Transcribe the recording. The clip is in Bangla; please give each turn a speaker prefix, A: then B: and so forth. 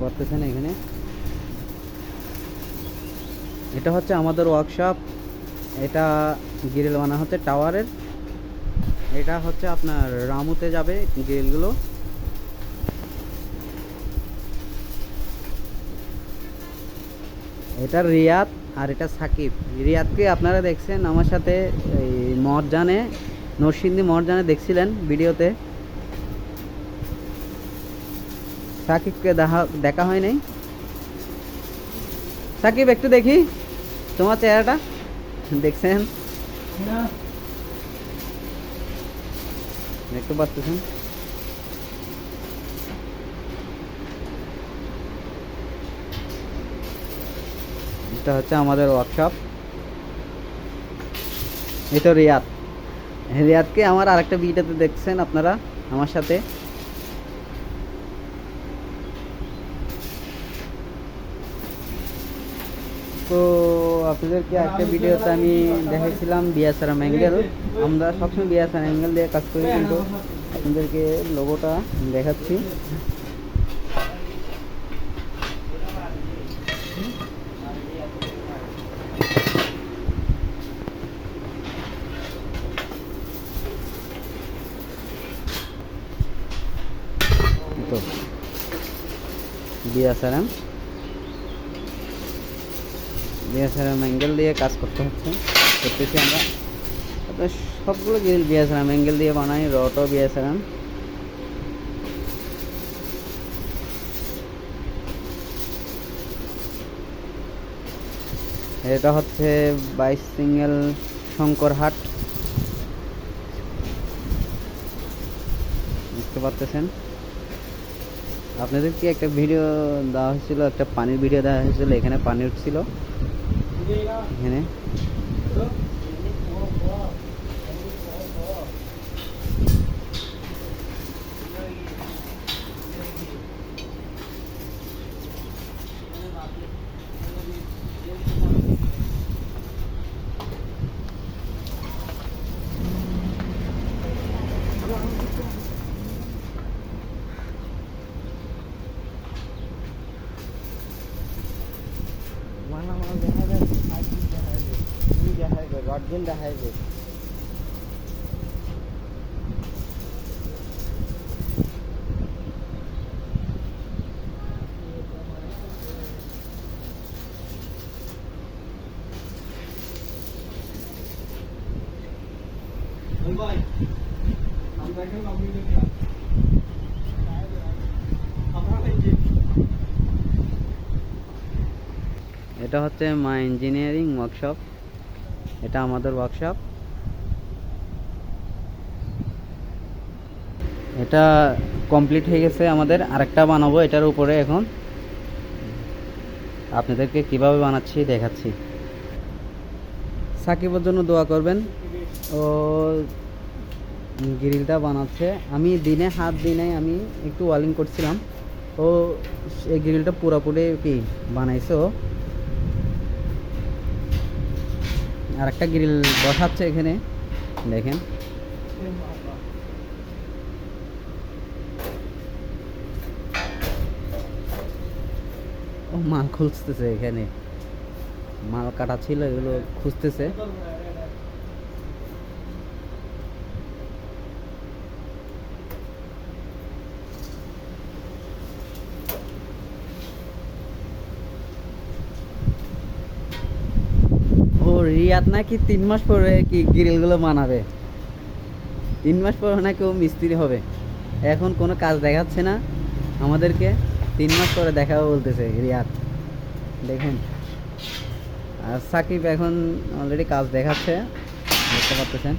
A: পারতেছেন এখানে, এটা হচ্ছে আমাদের ওয়ার্কশপ। এটা গ্রিল বানা হচ্ছে টাওয়ারের। এটা হচ্ছে আপনার রামুতে যাবে গ্রিলগুলো। এটা রিয়াদ আর এটা সাকিব। রিয়াদকে আপনারা দেখছেন আমার সাথে এই মরজানে, নরসিংদী মরজানে দেখছিলেন ভিডিওতে। সাকিবকে দেখা হয় নাই। সাকিব একটু দেখি তোমার চেহারাটা, দেখছেন দেখতে পাচ্ছেন। এটা হচ্ছে আমাদের ওয়ার্কশপ। এই তো রিয়াদ। রিয়াদকে আমার আরেকটা ভিডিওতে দেখছেন আপনারা আমার সাথে। তো আপনাদেরকে একটা ভিডিওতে আমি দেখাইছিলাম বিএসআরএম অ্যাঙ্গেল। আমরা সবসময় বিএসআরএম অ্যাঙ্গেল দিয়ে কাজ করি, কিন্তু আপনাদেরকে লোগোটা দেখাচ্ছি। তো বিএসআরএম অ্যাঙ্গেল দিয়ে কাজ করতেছি আমরা। আপনার সবগুলো গ্রিল বিএসআরএম অ্যাঙ্গেল দিয়ে বানাই, রডও বিএসআরএম। এটা হচ্ছে 22 সিঙ্গেল শঙ্করহাট, বুঝতে পারতেছেন। আপনাদেরকে একটা ভিডিও দেওয়া হয়েছিল, একটা পানির ভিডিও দেওয়া হয়েছিল। এখানে পানি উঠছিল এখানে। এটা হচ্ছে মাই ইঞ্জিনিয়ারিং ওয়ার্কশপ। এটা আমাদের ওয়ার্কশপ। এটা কমপ্লিট হয়ে গেছে আমাদের। আরেকটা বানাবো এটার উপরে। এখন আপনাদেরকে কিভাবে বানাচ্ছি দেখাচ্ছি। সাকিবের জন্য দোয়া করবেন, ও গ্রিলটা বানাচ্ছে। আমি দিনে হাত দিই নাই, আমি একটু ওয়ালিং করছিলাম। ও এই গ্রিলটা পুরোপুরি কি বানাইছে ও। আর একটা গ্রিল বসাচ্ছে এখানে, দেখেন। ও মাল খুঁজতেছে এখানে, মাল কাটা ছিল এগুলো খুঁজতেছে। ও রিয়াদ নাকি 3 মাস পরে কি গ্রিলগুলো বানাবে। 3 মাস পরে নাকি ও মিস্ত্রি হবে। এখন কোনো কাজ দেখাচ্ছে না আমাদেরকে, 3 মাস পরে দেখাবো বলতেছে রিয়াদ, দেখেন। আর সাকিব এখন অলরেডি কাজ দেখাচ্ছে, দেখতে পাচ্ছেন।